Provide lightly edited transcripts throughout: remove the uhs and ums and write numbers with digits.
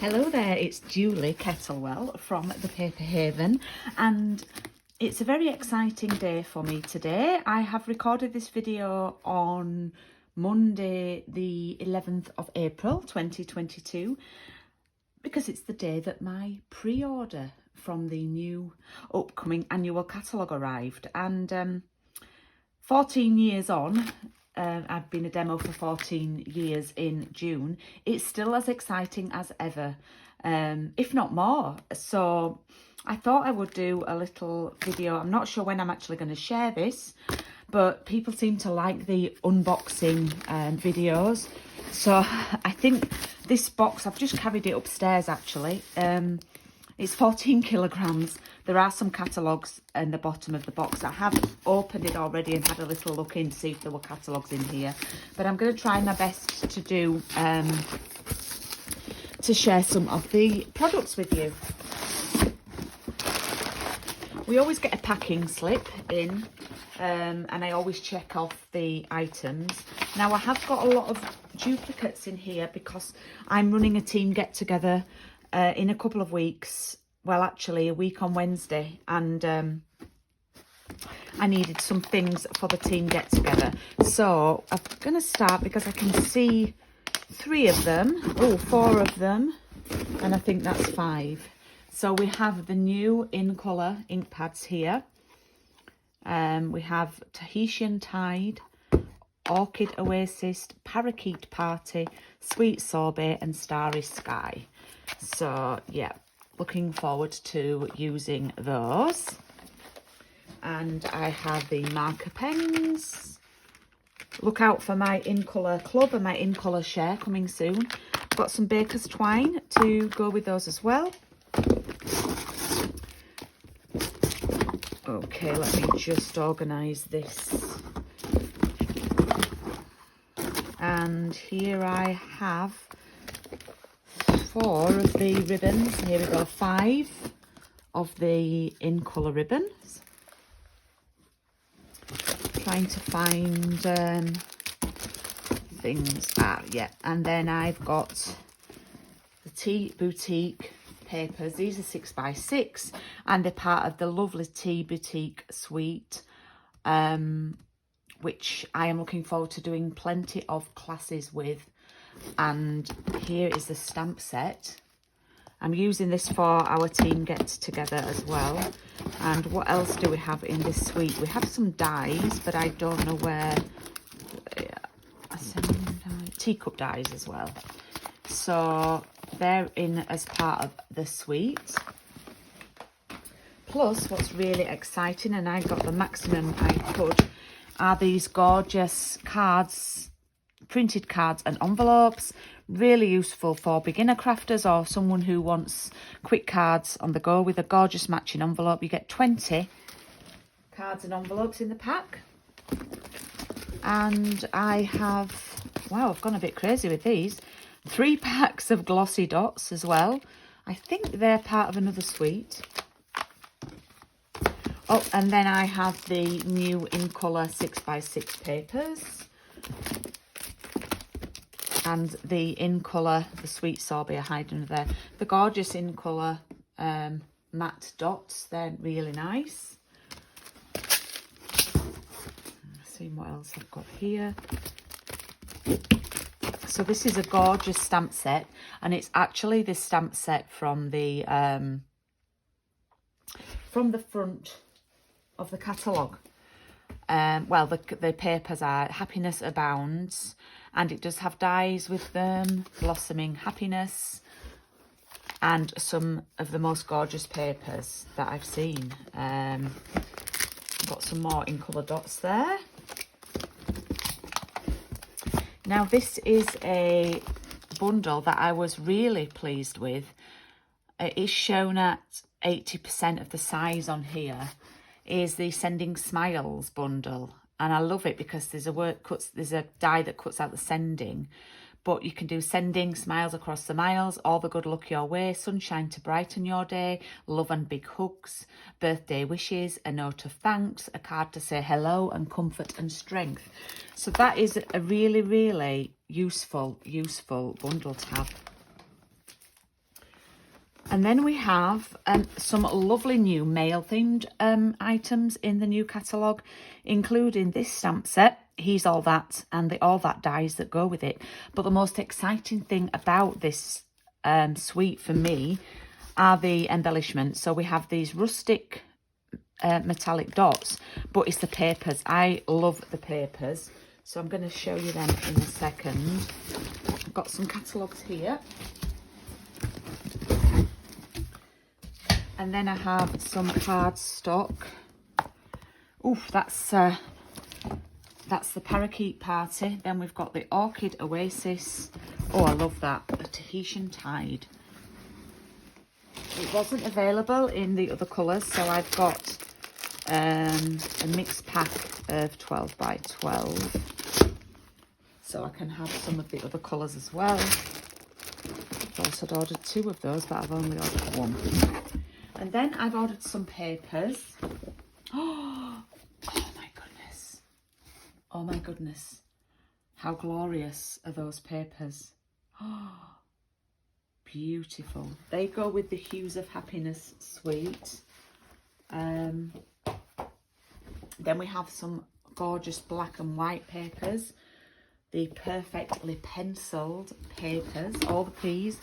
Hello there, it's Julie Kettlewell from the Paper Haven, and it's a very exciting day for me today. I have recorded this video on Monday the 11th of April 2022 because it's the day that my pre-order from the new upcoming annual catalogue arrived, and 14 years on, I've been a demo for 14 years in June. It's still as exciting as ever, if not more. So I thought I would do a little video. I'm not sure when I'm actually going to share this, but people seem to like the unboxing videos. So I think this box, I've just carried it upstairs actually. It's 14 kilograms. There are some catalogues in the bottom of the box. I have opened it already and had a little look in to see if there were catalogues in here. But I'm going to try my best to do, to share some of the products with you. We always get a packing slip in, and I always check off the items. Now I have got a lot of duplicates in here because I'm running a team get-together in a couple of weeks. Well, actually a week on Wednesday, and I needed some things for the team get together. So I'm going to start because I can see 4 of them, and I think that's 5. So we have the new in colour ink pads here. We have Tahitian Tide, Orchid Oasis, Parakeet Party, Sweet Sorbet and Starry Sky. So yeah, looking forward to using those. And I have the marker pens. Look out for my in colour club and my in colour share coming soon. Got some baker's twine to go with those as well. Okay, let me just organise this. And here I have 4 of the ribbons. Here we go, 5 of the in colour ribbons. Trying to find things. Yeah, and then I've got the Tea Boutique papers. These are 6x6, and they're part of the lovely Tea Boutique suite, which I am looking forward to doing plenty of classes with. And here is the stamp set. I'm using this for our team get together as well. And what else do we have in this suite? We have some dies, but I don't know where. Teacup dies as well. So they're in as part of the suite. Plus, what's really exciting, and I got the maximum I could, are these gorgeous cards, printed cards and envelopes. Really useful for beginner crafters or someone who wants quick cards on the go with a gorgeous matching envelope. You get 20 cards and envelopes in the pack. And I have, wow, I've gone a bit crazy with these, 3 packs of glossy dots as well. I think they're part of another suite. Oh, and then I have the new in colour 6x6 papers. And the in colour, the Sweet Sorbet hiding there. The gorgeous in colour matte dots, they're really nice. Let's see what else I've got here. So this is a gorgeous stamp set, and it's actually this stamp set from the front of the catalogue. Well, the papers are Happiness Abounds, and it does have dies with them, Blossoming Happiness, and some of the most gorgeous papers that I've seen. Got some more in colour dots there. Now this is a bundle that I was really pleased with. It is shown at 80% of the size on here. Is the Sending Smiles bundle, and I love it because there's a die that cuts out the sending, but you can do sending, smiles across the miles, all the good luck your way, sunshine to brighten your day, love and big hugs, birthday wishes, a note of thanks, a card to say hello, and comfort and strength. So that is a really, really useful bundle to have. And then we have some lovely new male themed items in the new catalogue, including this stamp set, He's All That, and the All That dies that go with it. But the most exciting thing about this suite for me are the embellishments. So we have these rustic metallic dots, but it's the papers. I love the papers. So I'm going to show you them in a second. I've got some catalogues here. And then I have some cardstock. Oof, that's the Parakeet Party. Then we've got the Orchid Oasis. Oh, I love that. A Tahitian Tide. It wasn't available in the other colours, so I've got a mixed pack of 12 by 12. So I can have some of the other colours as well. Of course, I'd ordered 2 of those, but I've only ordered 1. And then I've ordered some papers. Oh my goodness. Oh my goodness. How glorious are those papers. Oh, beautiful. They go with the Hues of Happiness suite. Then we have some gorgeous black and white papers. The perfectly penciled papers, all the P's.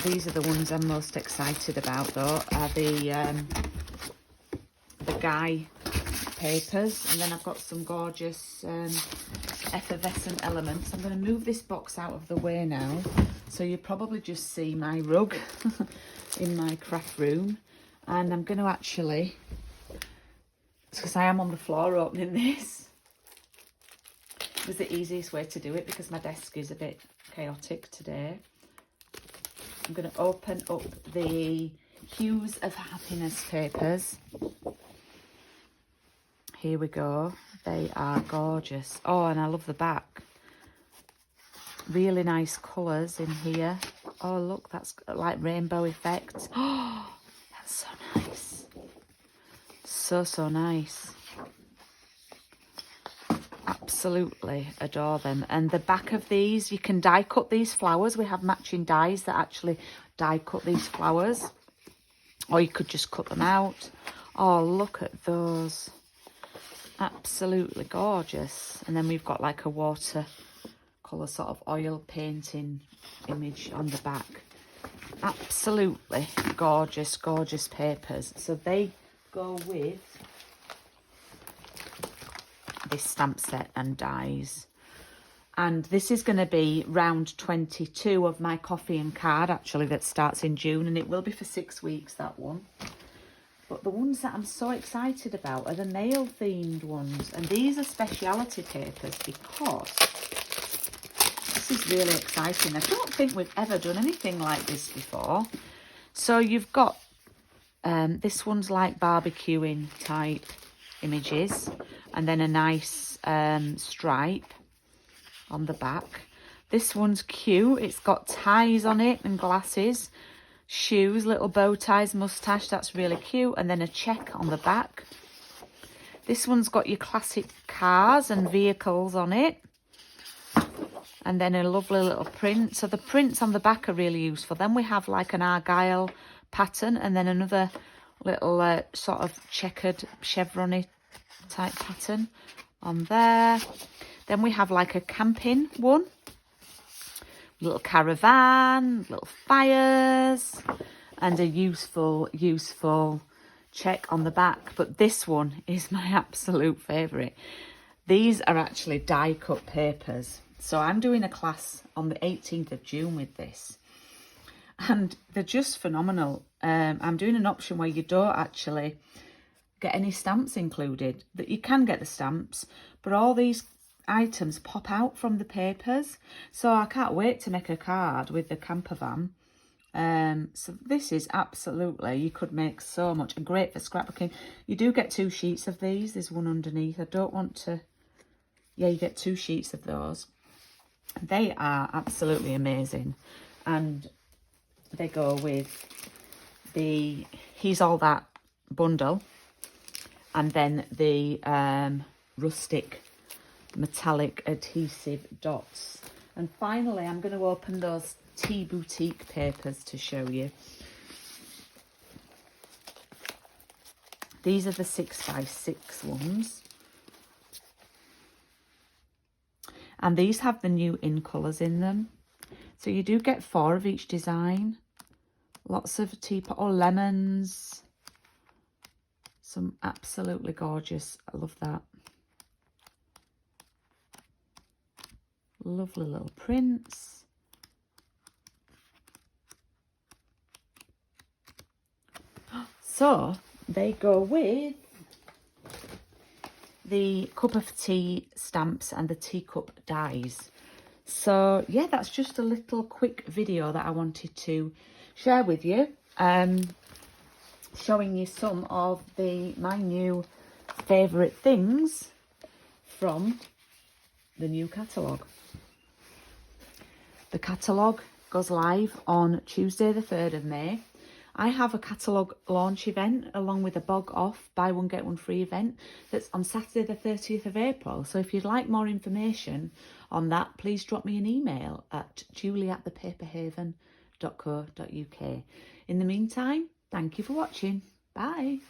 These are the ones I'm most excited about, though, are the Guy papers. And then I've got some gorgeous effervescent elements. I'm going to move this box out of the way now, so you probably just see my rug in my craft room. And I'm going to actually, because I am on the floor opening this, it was the easiest way to do it because my desk is a bit chaotic today. I'm going to open up the Hues of Happiness papers. Here we go. They are gorgeous. Oh, and I love the back. Really nice colours in here. Oh, look, that's like rainbow effect. Oh, that's so nice. So nice. Absolutely adore them. And the back of these, you can die cut these flowers. We have matching dies that actually die cut these flowers, or you could just cut them out. Oh, look at those. Absolutely gorgeous. And then we've got like a watercolour sort of oil painting image on the back. Absolutely gorgeous, gorgeous papers. So they go with this stamp set and dies. And this is going to be round 22 of my coffee and card, actually, that starts in June, and it will be for 6 weeks, that one. But the ones that I'm so excited about are the male themed ones, and these are speciality papers because this is really exciting. I don't think we've ever done anything like this before. So you've got this one's like barbecuing type images, and then a nice stripe on the back. This one's cute. It's got ties on it and glasses, shoes, little bow ties, moustache. That's really cute. And then a check on the back. This one's got your classic cars and vehicles on it, and then a lovely little print. So the prints on the back are really useful. Then we have like an Argyle pattern, and then another little sort of checkered chevron-y type pattern on there. Then we have like a camping one, little caravan, little fires, and a useful check on the back. But this one is my absolute favourite. These are actually die cut papers. So I'm doing a class on the 18th of June with this, and they're just phenomenal. I'm doing an option where you don't actually get any stamps included. That you can get the stamps, but all these items pop out from the papers. So I can't wait to make a card with the camper van. So this is absolutely, you could make so much, and great for scrapbooking. You do get 2 sheets of these. There's one underneath. I don't want to, yeah, you get 2 sheets of those. They are absolutely amazing, and they go with the He's All That bundle, and then the rustic metallic adhesive dots. And finally, I'm going to open those tea boutique papers to show you. These are the 6x6 ones. And these have the new in colours in them. So you do get 4 of each design. Lots of teapot or lemons. Some absolutely gorgeous. I love that. Lovely little prints. So they go with the cup of tea stamps and the teacup dies. So yeah, that's just a little quick video that I wanted to share with you, showing you some of my new favourite things from the new catalogue. The catalogue goes live on Tuesday the 3rd of May. I have a catalogue launch event along with a bog off buy one get one free event that's on Saturday the 30th of April. So if you'd like more information on that, please drop me an email at julie@thepaperhaven.co.uk. In the meantime, thank you for watching. Bye.